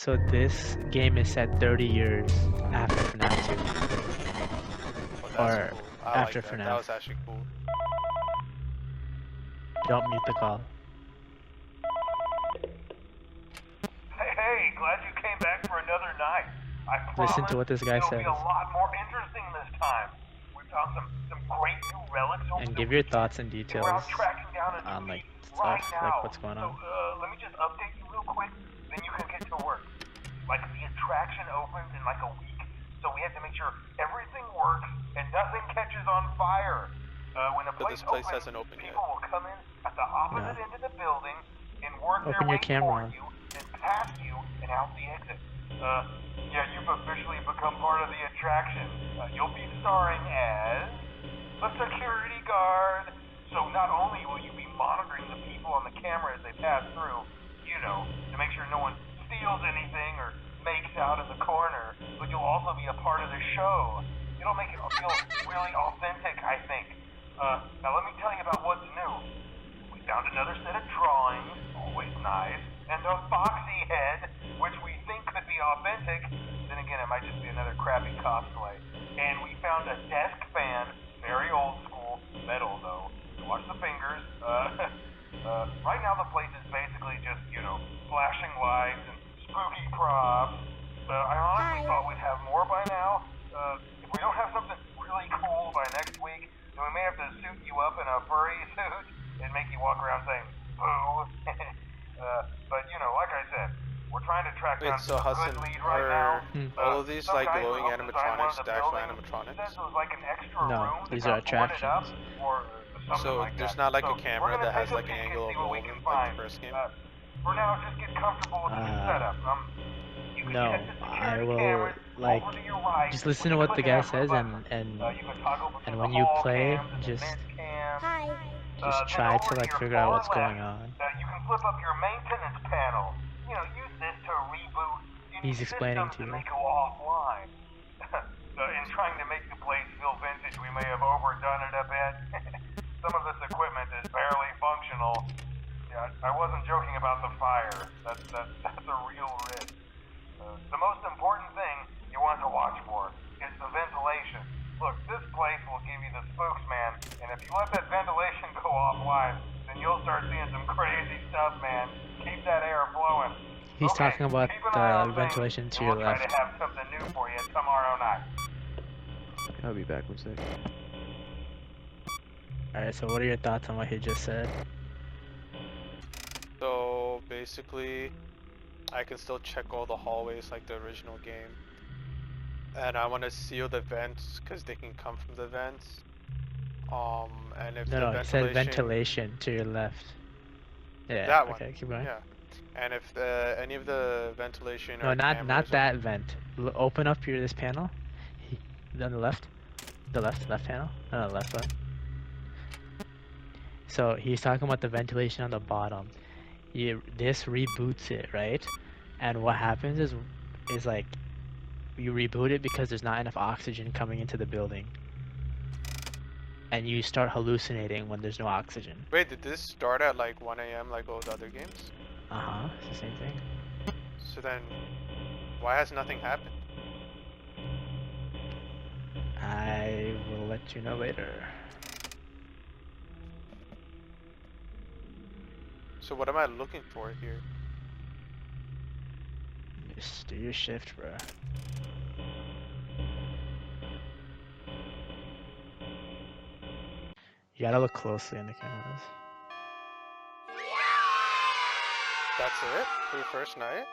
So this game is set 30 years after FNAF 2, Oh, that's or cool. I after like that. FNAF. That was actually cool. Don't mute the call. Hey, glad you came back for another night. I Listen to promise what this guy it'll says. be a lot more interesting this time. We found some great new relics over And the give your weekend, thoughts and and details we're out tracking down a on new like lead stuff, right like now. what's going So, on. let me just update you real quick, then you can get to work. Like, the attraction opens in like a week, so we have to make sure everything works and nothing catches on fire. When the But place this place opens, hasn't opened yet. people will come in at the opposite end of the building and work Open their your way camera. toward you, then past you, and out the exit. Yeah, you've officially become part of the attraction. You'll be starring as a security guard. So not only will you be monitoring the people on the camera as they pass through, you know, to make sure no one steals anything or makes out in the corner, but you'll also be a part of the show. It'll make it feel really authentic, I think. Now let me tell you about what's new. We found another set of drawings, always nice, and a foxy head, which we think could be authentic. Then again, it might just be another crappy cosplay. And we found a desk fan, very old school, metal though. So watch the fingers. Right now the place is basically just, you know, flashing lights and spooky props. I honestly thought we'd have more by now. If we don't have something really cool by next week, then we may have to suit you up in a furry suit and make you walk around saying, boo. But, you know, like I said, we're trying to track down So a Hudson, good lead right now. all of these Some like guy who glowing helped design one of animatronics, the the actual buildings animatronics? says it was like an extra No, room that these are got boarded up, attractions. or something So like there's that. not like So a camera we're gonna that has take a like an peek and angle see of what we can movement like find. the first game? For now, just get comfortable with the new setup. You can No, check the I security will cameras like over to your right. just listen when to you what the click guy an F says button. and You can toggle between when the you hall play, cams and the vent cams. just Then try to over to like your figure out far what's going left, on. you can flip up your maintenance panel. You know, use this to reboot any He's explaining systems to that you. may go offline. In trying to make the place feel vintage, we may have overdone it a bit. Some of this equipment is barely functional. Yeah, I wasn't joking about the fire. That's a real risk. The most important thing you want to watch for is the ventilation. Look, this place will give you the spooks, man, and if you let that ventilation go offline, then you'll start seeing some crazy stuff, man. Keep that air flowing. He's Okay, talking about keep an eye the on things, ventilation to and your we'll try to left. have something new for you tomorrow night. I'll be back 1 sec. Alright, so what are your thoughts on what he just said? So basically, I can still check all the hallways like the original game. And I want to seal the vents because they can come from the vents. And if the No, it said ventilation to your left. Yeah, that one. okay, keep going. Yeah. And if any of the ventilation No, or not cameras that vent. Open up this panel. On the left. The left panel. No, the left one. So he's talking about the ventilation on the bottom. This reboots it, right? And what happens is like you reboot it because there's not enough oxygen coming into the building. And you start hallucinating when there's no oxygen. Wait, did this start at like 1 a.m. like all the other games? Uh-huh, it's the same thing. So then, why has nothing happened? I will let you know later. So what am I looking for here? Just do your shift, bro. You gotta look closely in the cameras. That's it? For your first night?